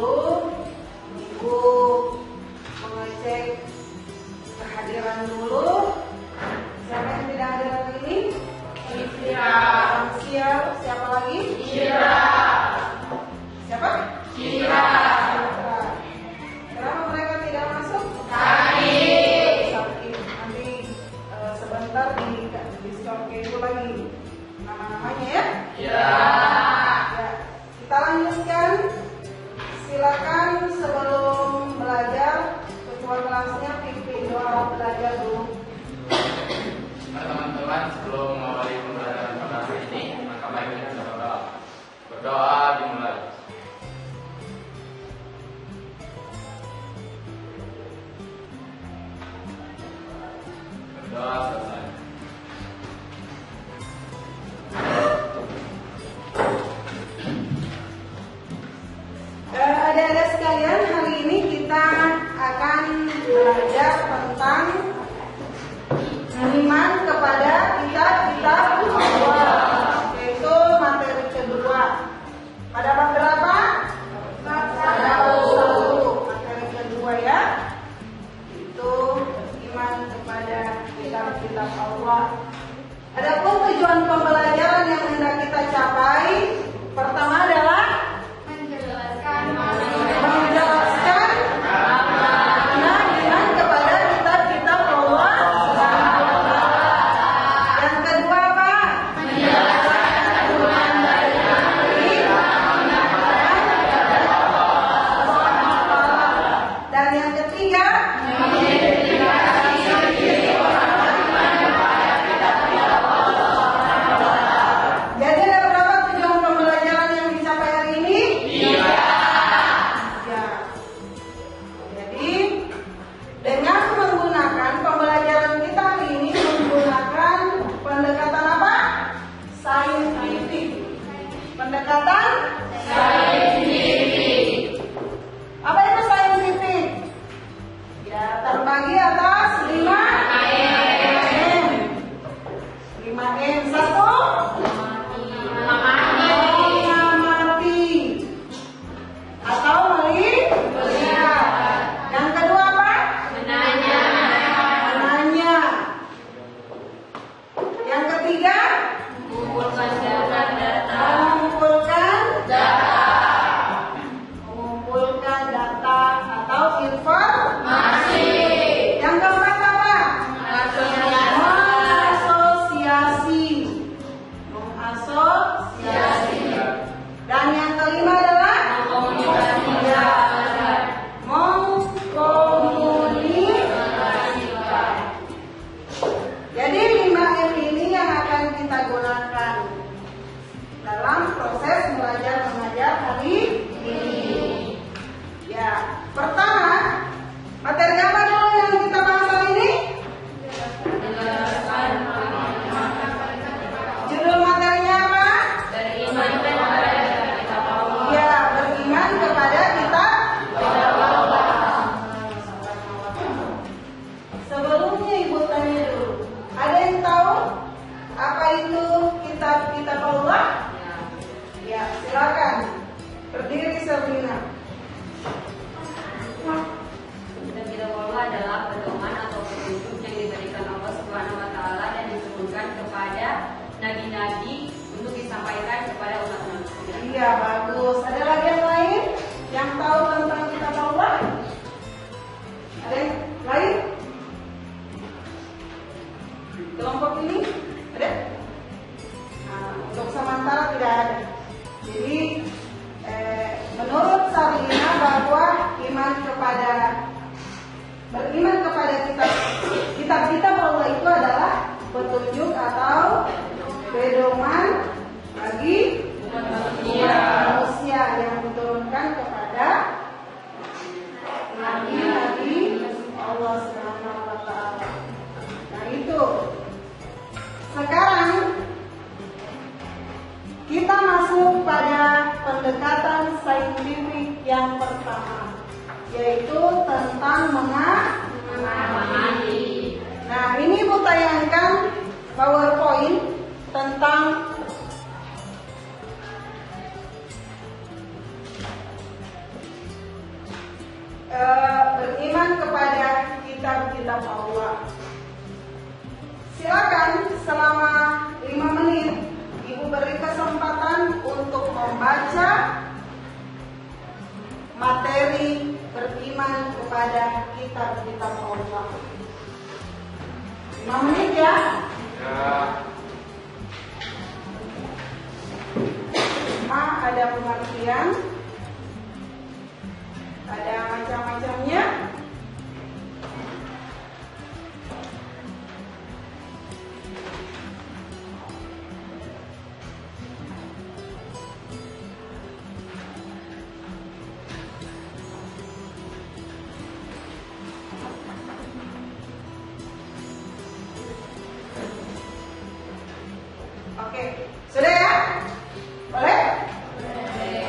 dulu. Ibu mengecek kehadiran dulu. Siapa yang tidak hadir hari ini? Siapa lagi? Siapa? Kenapa mereka tidak masuk? Sakit. Nanti sebentar di story itu lagi nama-namanya ya. Ya. Kita lanjutkan. Silakan sebelum belajar ketua kelasnya pimpin doa belajar dulu. Teman-teman, sebelum mengawali pembelajaran pada hari ini, maka baiknya kita berdoa. Berdoa dimulai. Berdoa selesai. Adik-adik sekalian, hari ini kita akan belajar tentang iman kepada kitab-kitab Allah, yaitu materi kedua. Pada bab berapa? Pada bab 1, materi kedua ya. Itu iman kepada kitab-kitab Allah. Adapun tujuan pembelajaran yang hendak kita capai, pertama adalah menjelaskan iman kepada kitab-kitab Allah. Yang kedua apa? Dan yang ketiga, jadi ada berapa tujuan pembelajaran yang bisa membaca materi beriman kepada kitab-kitab Allah. 5 menit ya. Ada pengertian, ada macam-macamnya. Oke, sudah ya? Boleh?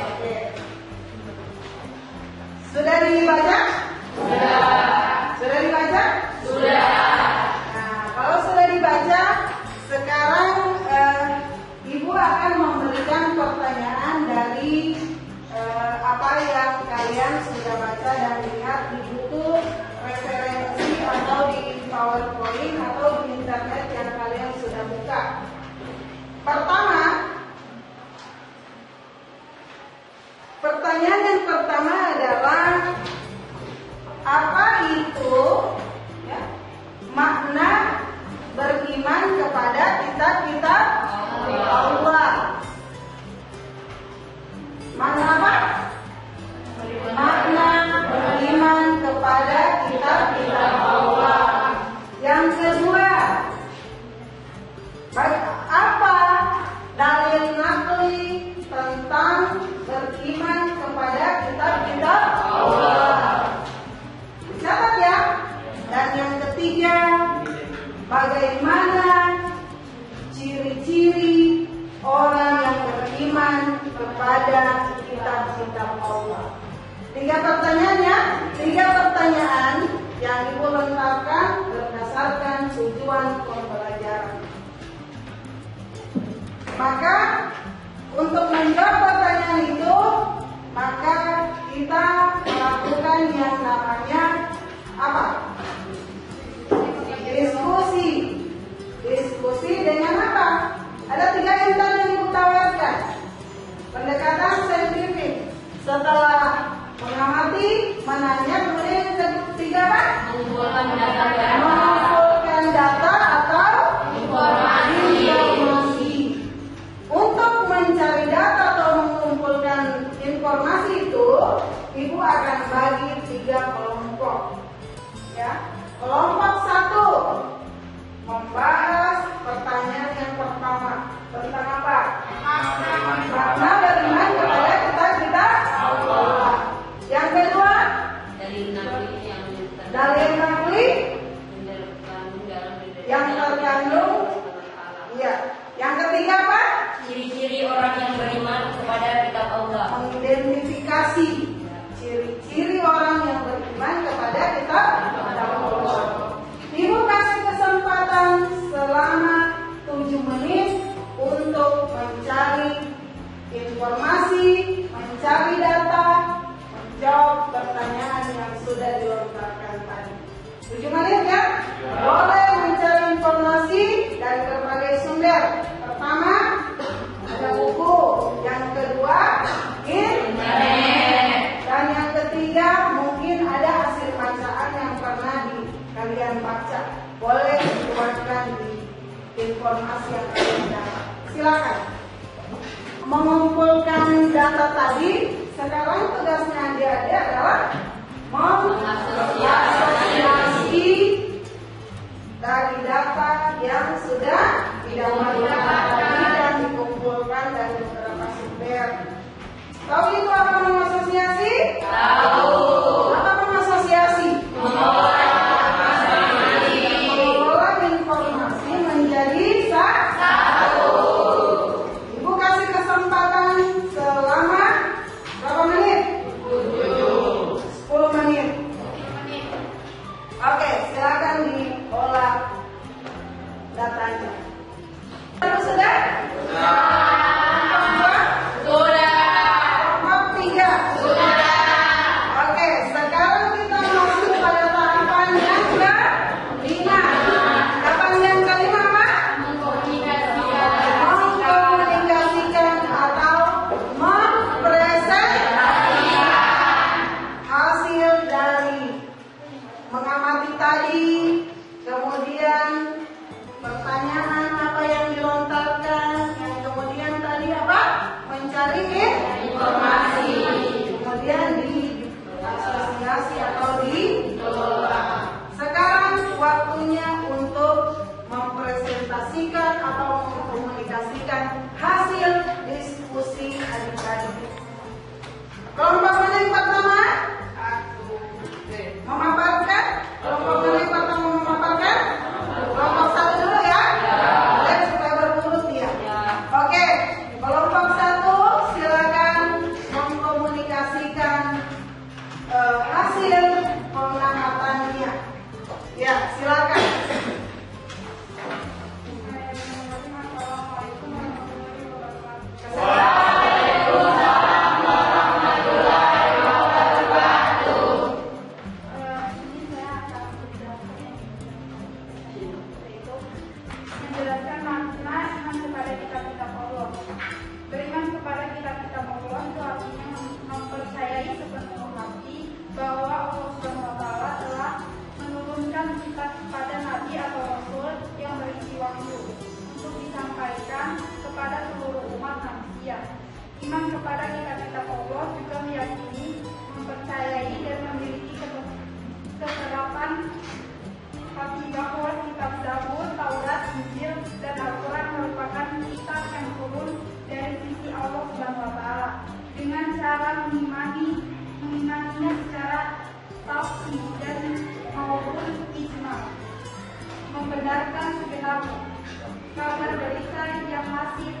Oke. Sudah dibaca? Sudah dibaca? Nah, kalau sudah dibaca, sekarang Ibu akan memberikan pertanyaan dari apa yang kalian sudah baca dan lihat di buku referensi atau di PowerPoint atau di internet yang kalian sudah buka. Pertanyaan yang pertama adalah apa itu makna beriman kepada kitab-kitab Allah? Makna apa? Makna beriman kepada kitab-kitab Allah. Yang kedua, apa dalil naqli tentang beriman kepada kitab-kitab Allah? Catat ya. Dan yang ketiga, bagaimana ciri-ciri orang yang beriman kepada kitab-kitab Allah? 3 pertanyaan ya. 3 pertanyaan yang Ibu lengkapkan berdasarkan tujuan pembelajaran. Maka untuk menjawab pertanyaan itu, maka kita melakukan yang namanya apa? Diskusi. Diskusi dengan apa? Ada 3 intan yang Ibu tawarkan. Pendekatan saintifik. Setelah mengamati, menanya, kemudian yang ketiga apa? Mengumpulkan data atau informasi. Untuk mencari data atau mengumpulkan informasi itu, Ibu akan bagi 3 kelompok. Ya, kelompok 1 membahas pertanyaan yang pertama tentang apa? Makna beriman kepada kitab-kitab Allah. Yang kedua, dalil naqli yang terkandung. Iya. Yang ketiga apa? Ciri-ciri orang yang beriman kepada kitab Allah. Mengidentifikasi ciri-ciri orang yang beriman kepada kitab Allah. Ibu kasih kesempatan selama 7 menit untuk mencari informasi, mencari data, menjawab pertanyaan yang sudah dilontarkan tadi. 7 menit ya? Boleh mencari informasi dari berbagai sumber. Pertama, ada buku. Yang kedua, internet. Dan yang ketiga, mungkin ada hasil bacaan yang pernah kalian baca. Boleh dituangkan di informasi yang kalian dapat. Silakan. Mengumpulkan data tadi, sekarang tugasnya adik-adik adalah mengasosiasi dari data yang sudah didapatkan tadi dan dikumpulkan dari beberapa sumber. Tahu itu apa mengasosiasi? Tahu. Apa mengasosiasi? Mengolah informasi menjadi satu. Ibu kasih kesempatan selama berapa menit? 10 menit. mengamati tadi, kemudian pertanyaan apa yang dilontarkan, yang kemudian tadi apa? Mencari informasi, kemudian diasosiasi atau dikelola. Sekarang waktunya untuk mempresentasikan atau mengkomunikasikan hasil diskusi adik-adik. Kelompok mana yang pertama? Memaparkan? Kelompok mana yang pertama memaparkan? Kelompok satu dulu ya? Lihat supaya berurut ya. Oke, kelompok satu silakan mengkomunikasikan hasil pengamatannya. Ya, silakan. Menjelaskan makna iman kepada kitab-kitab Allah. Beriman kepada kitab-kitab Allah itu artinya mempercayai sepenuh hati bahwa Allah SWT telah menurunkan kitab kepada nabi atau rasul yang berisi wahyu untuk disampaikan kepada seluruh umat manusia. Iman kepada kitab-kitab Allah juga meyakini, mempercayai dan memiliki keserapan hati bahwa kitab Zabur, Taurat, Injil, dan Al-Quran merupakan kitab yang turun dari sisi Allah SWT dengan cara mengimaninya secara tafsir dan maupun ijma, membenarkan segenap kabar berita yang masih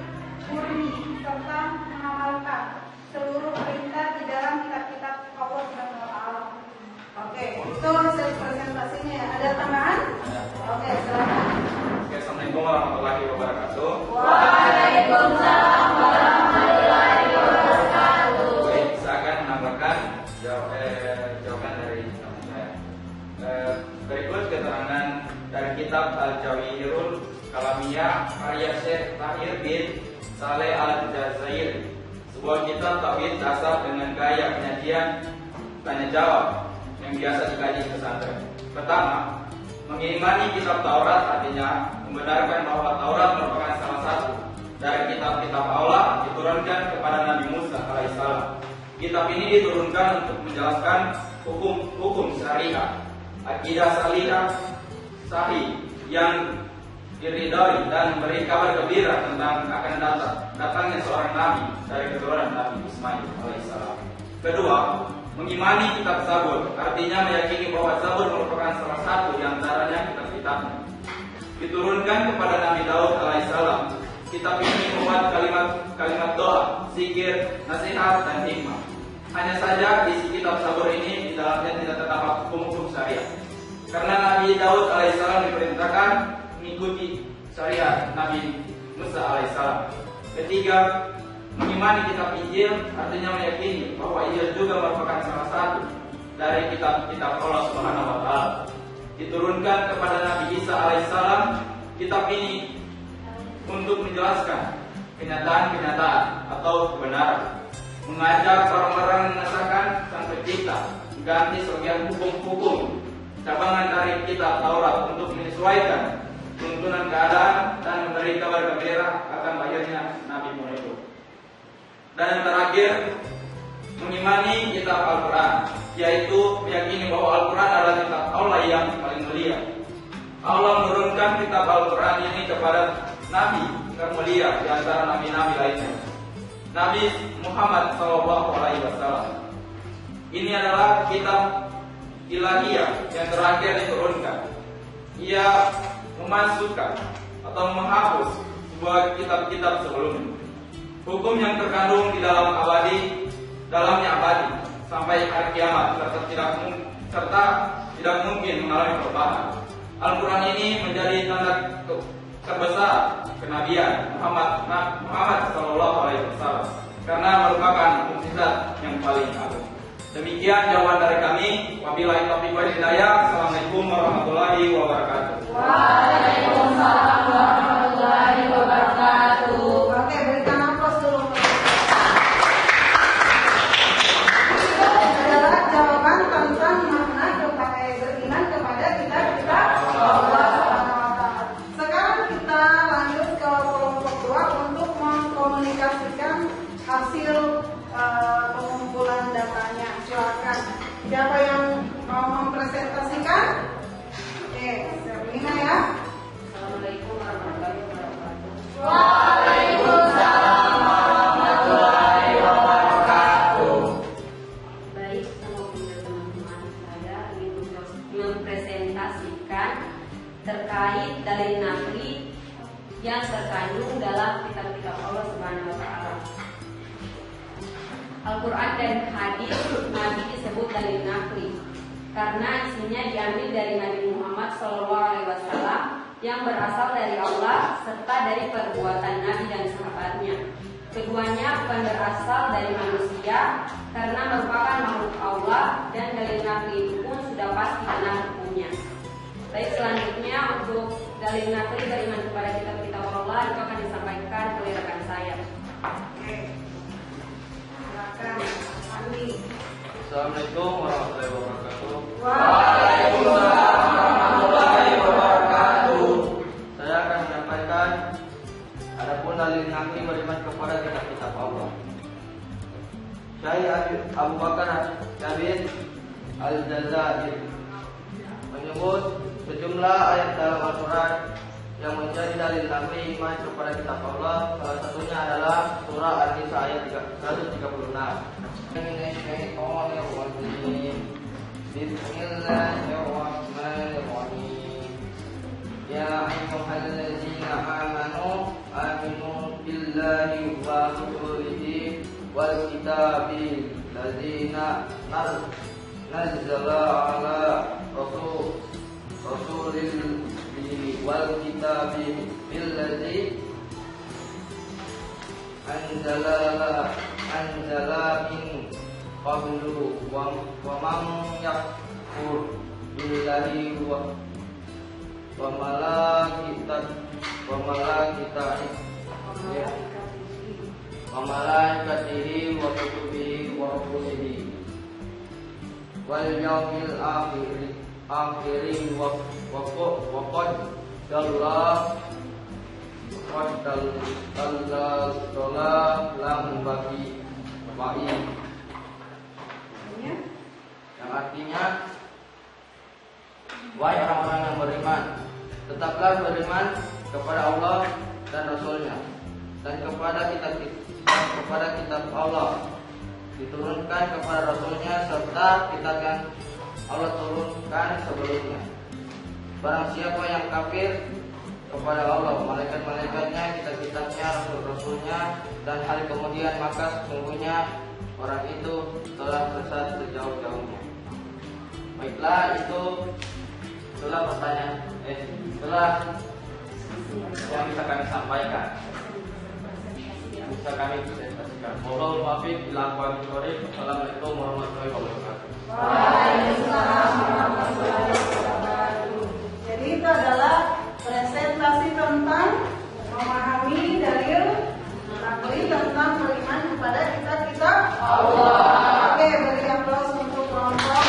murni serta mengamalkan seluruh perintah di dalam kitab-kitab Allah SWT. Oke, itu hasil presentasinya ya. Ada tambahan? Oke, silakan. Oke, Assalamualaikum warahmatullahi wabarakatuh. Waalaikumsalam warahmatullahi wabarakatuh. Baik, saya akan menambahkan jawaban dari teman saya. Berikut keterangan dari kitab Al-Jawahirul Kalamiyah karya Syekh Tahir bin Saleh Al-Jazairi, sebuah kitab tauhid dasar dengan gaya penyajian tanya jawab yang biasa dikaji di pesantren. Pertama, mengimani kitab Taurat artinya membenarkan bahwa Taurat merupakan salah satu dari kitab-kitab Allah diturunkan kepada Nabi Musa alaihissalam. Kitab ini diturunkan untuk menjelaskan hukum syariah, akidah salihah sahih yang diridhoi dan memberi kabar gembira tentang akan datangnya seorang nabi dari keturunan Nabi Ismail alaihissalam. Kedua, mengimani kitab Zabur artinya meyakini bahwa Zabur merupakan salah satu di antaranya kitab-kitabnya. Diturunkan kepada Nabi Daud alaihissalam. Kitab ini memuat kalimat doa, zikir, nasihat, dan hikmah. Hanya saja isi kitab Zabur ini di dalamnya tidak terdapat hukum-hukum syariah. Karena Nabi Daud alaihissalam diperintahkan mengikuti syariat Nabi Musa alaihissalam. Ketiga, mengimani kitab Injil artinya meyakini bahwa Injil juga merupakan salah satu dari kitab-kitab Allah Subhanahu wa taala. Diturunkan kepada Nabi Isa alaihissalam. Kitab ini untuk menjelaskan kenyataan-kenyataan atau kebenaran, mengajak orang-orang mengesahkan Sang Pencipta, mengganti sebagian hukum-hukum cabangan dari kitab Taurat untuk menyesuaikan tuntunan keadaan dan memberi kabar gembira akan lahirnya Nabi Muhammad. Dan yang terakhir, mengimani kitab Al-Quran, yaitu meyakini bahwa Al-Quran adalah kitab Allah yang paling mulia. Allah menurunkan kitab Al-Quran ini kepada Nabi termulia di antara nabi-nabi lainnya, Nabi Muhammad SAW. Ini adalah kitab ilahiyah yang terakhir diturunkan. Ia memasukkan atau menghapus sebuah kitab-kitab sebelumnya. Hukum yang terkandung di dalamnya abadi sampai hari kiamat serta tidak mungkin mengalami perubahan. Al-Quran ini menjadi tanda terbesar kenabian Muhammad SAW karena merupakan mukjizat yang paling agung. Demikian jawaban dari kami. Wabillahi taufiq wal hidayah. Assalamualaikum warahmatullahi wabarakatuh. Waalaikumsalam warahmatullahi wabarakatuh. Oke, berikan aplaus dulu. Itu adalah jawaban tentang makna beriman mengkomunikasikan terkait dalil naqli yang terkandung dalam kitab-kitab Allah Subhanahu wa taala. Al-Quran dan hadis Nabi disebut dalil naqli karena isinya diambil dari Nabi Muhammad SAW yang berasal dari Allah serta dari perbuatan Nabi dan sahabatnya. Keduanya bukan berasal dari manusia karena merupakan makhluk Allah, dan dalil naqli itu pun sudah pasti benar hukumnya. Baik, selanjutnya untuk dalil naqli beriman kepada kitab-kitab Allah itu akan disampaikan oleh rekan saya. Oke. Silakan, Andi. Assalamualaikum warahmatullahi wabarakatuh. Waalaikumsalam warahmatullahi wabarakatuh. Saya akan menyampaikan adapun dalil naqli beriman kepada kitab-kitab Allah. Syekh Abu Bakar Jabir Al-Jazair menyebut sejumlah ayat dalam Al-Quran yang menjadi dalil naqli iman kepada kitab Allah. Salah satunya adalah surah An-Nisa ayat 136. Bismillahirrahmanirrahim. Ya ayyuhalladzina amanu aminu billahi wa rusulihi wal kitabil ladzina nazzala ala rasulil wal kitabil billadzi anzala min qablu wa man yakfur billahi wa malaikatihi wa kutubihi wa rusulihi wal yaumil akhir wa qad dalla lam bagi wa'i, yang artinya, wahai orang-orang yang beriman, tetaplah beriman kepada Allah dan Rasulnya, dan kepada kitab Allah diturunkan kepada Rasulnya, serta kitab yang Allah turunkan sebelumnya. Barang siapa yang kafir kepada Allah, malaikat-malaikatnya, kitab-kitabnya, rasul-rasulnya, dan hari kemudian, maka sesungguhnya orang itu telah sesat sejauh-jauhnya. Baiklah, itulah pertanyaan, itulah yang bisa kami sampaikan, yang bisa kami presentasikan. Wallahul muwaffiq ila aqwamit thoriq. Assalamualaikum warahmatullahi wabarakatuh. Waalaikumsalam warahmatullahi wabarakatuh. Jadi itu adalah presentasi tentang memahami dalil naqli tentang beriman kepada kitab-kitab Allah. Oke, beri aplaus untuk kelompok.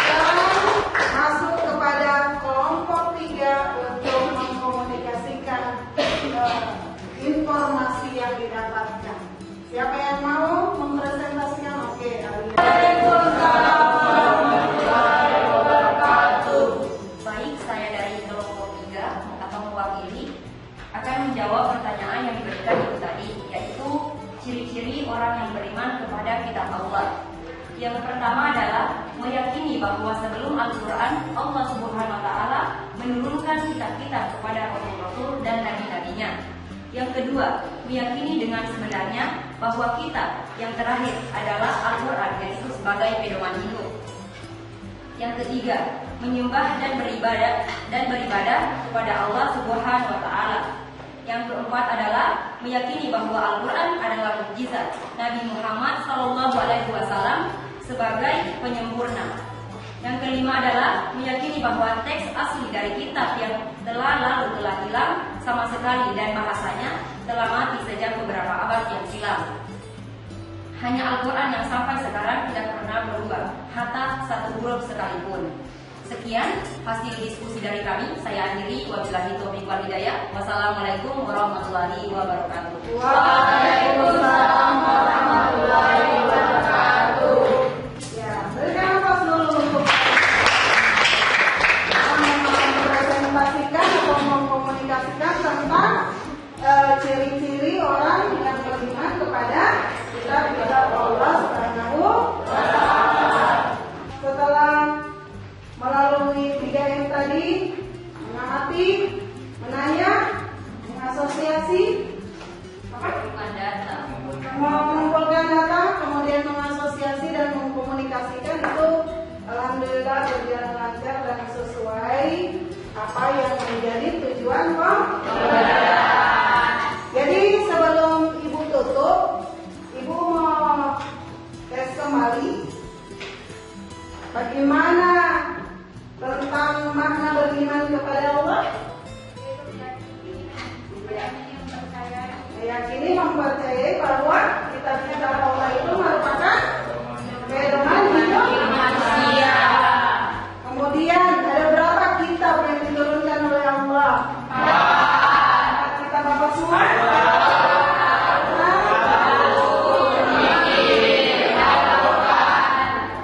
Sekarang masuk kepada kelompok 3 untuk mengkomunikasikan informasi yang didapatkan. Siapa yang mau mempresentasikan? Oke, Waalaikumsalam warahmatullahi wabarakatuh. Baik, saya dari kelompok 3 atau mewakili akan menjawab pertanyaan yang diberikan itu tadi, yaitu ciri-ciri orang yang beriman kepada kitab Allah. Yang pertama adalah meyakini bahwa sebelum Al-Quran, Allah Subhanahu wa taala menurunkan kitab-kitab kepada rasul-rasul dan nabi-nabinya. Yang kedua, meyakini dengan sebenarnya bahwa kitab yang terakhir adalah Al-Quran, yaitu sebagai pedoman hidup. Yang ketiga, menyembah dan beribadah kepada Allah Subhanahu wa taala. Yang keempat adalah meyakini bahwa Al-Quran adalah mukjizat Nabi Muhammad SAW sebagai penyempurna. Yang kelima adalah meyakini bahwa teks asli dari kitab yang telah hilang sama sekali dan bahasanya telah mati sejak beberapa abad yang silam. Hanya Al-Quran yang sampai sekarang tidak pernah berubah, hatta satu huruf sekalipun. Sekian hasil diskusi dari kami. Saya akhiri, wabillahi taufiq wal hidayah. Wassalamualaikum warahmatullahi wabarakatuh. Waalaikumsalam warahmatullahi wabarakatuh. Ya, berikan aplaus dulu untuk mempresentasikan atau mengkomunikasikan tentang ciri-ciri orang yang beriman kepada kitab-kitab Allah Subhanahu wa taala. Setelah apa yang menjadi tujuan pembelajaran. Jadi sebelum Ibu tutup, Ibu mau tes kembali bagaimana tentang makna beriman kepada Allah. Meyakini, mempercayai bahwa kitab-kitab Allah itu merupakan pedoman hidup manusia. Kemudian ada berapa kitab yang diturunkan oleh Allah? 4. Kitab apa semua?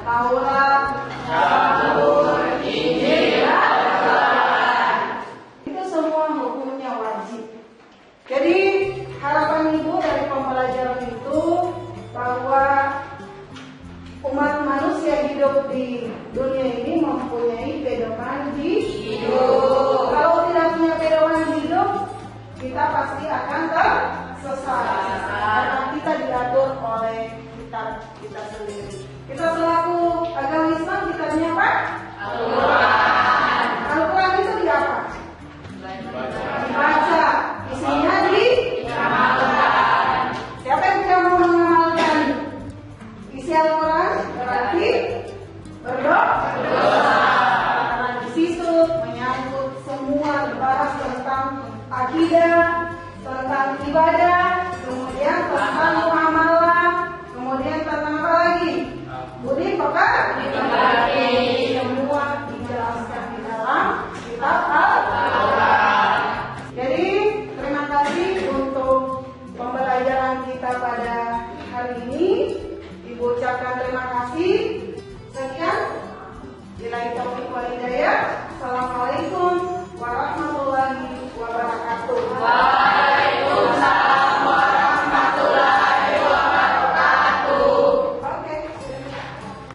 Taurat, Zabur, Injil, Al-Quran. Itu semua hukumnya wajib. Jadi harapan Ibu dari pembelajaran itu bahwa umat manusia hidup di dunia ini mempunyai pedoman hidup. Kalau tidak punya pedoman hidup, kita pasti akan tersesat. Karena kita diatur oleh kitab kita sendiri. Kita selaku agama Islam, kitabnya apa? Al-Quran. Al-Quran itu di apa? Dibaca. Isinya diamalkan. Siapa yang tidak mau mengamalkan isi Al-Quran? Berarti berdosa. Karena di situ menyangkut semua, dibahas tentang akidah, tentang ibadah, kemudian tentang muamalah, kemudian tentang apa lagi? Budi pekerti. Semua dijelaskan di dalam kitab Al-Quran. Jadi terima kasih untuk pembelajaran kita pada hari ini. Ibu ucapkan terima kasih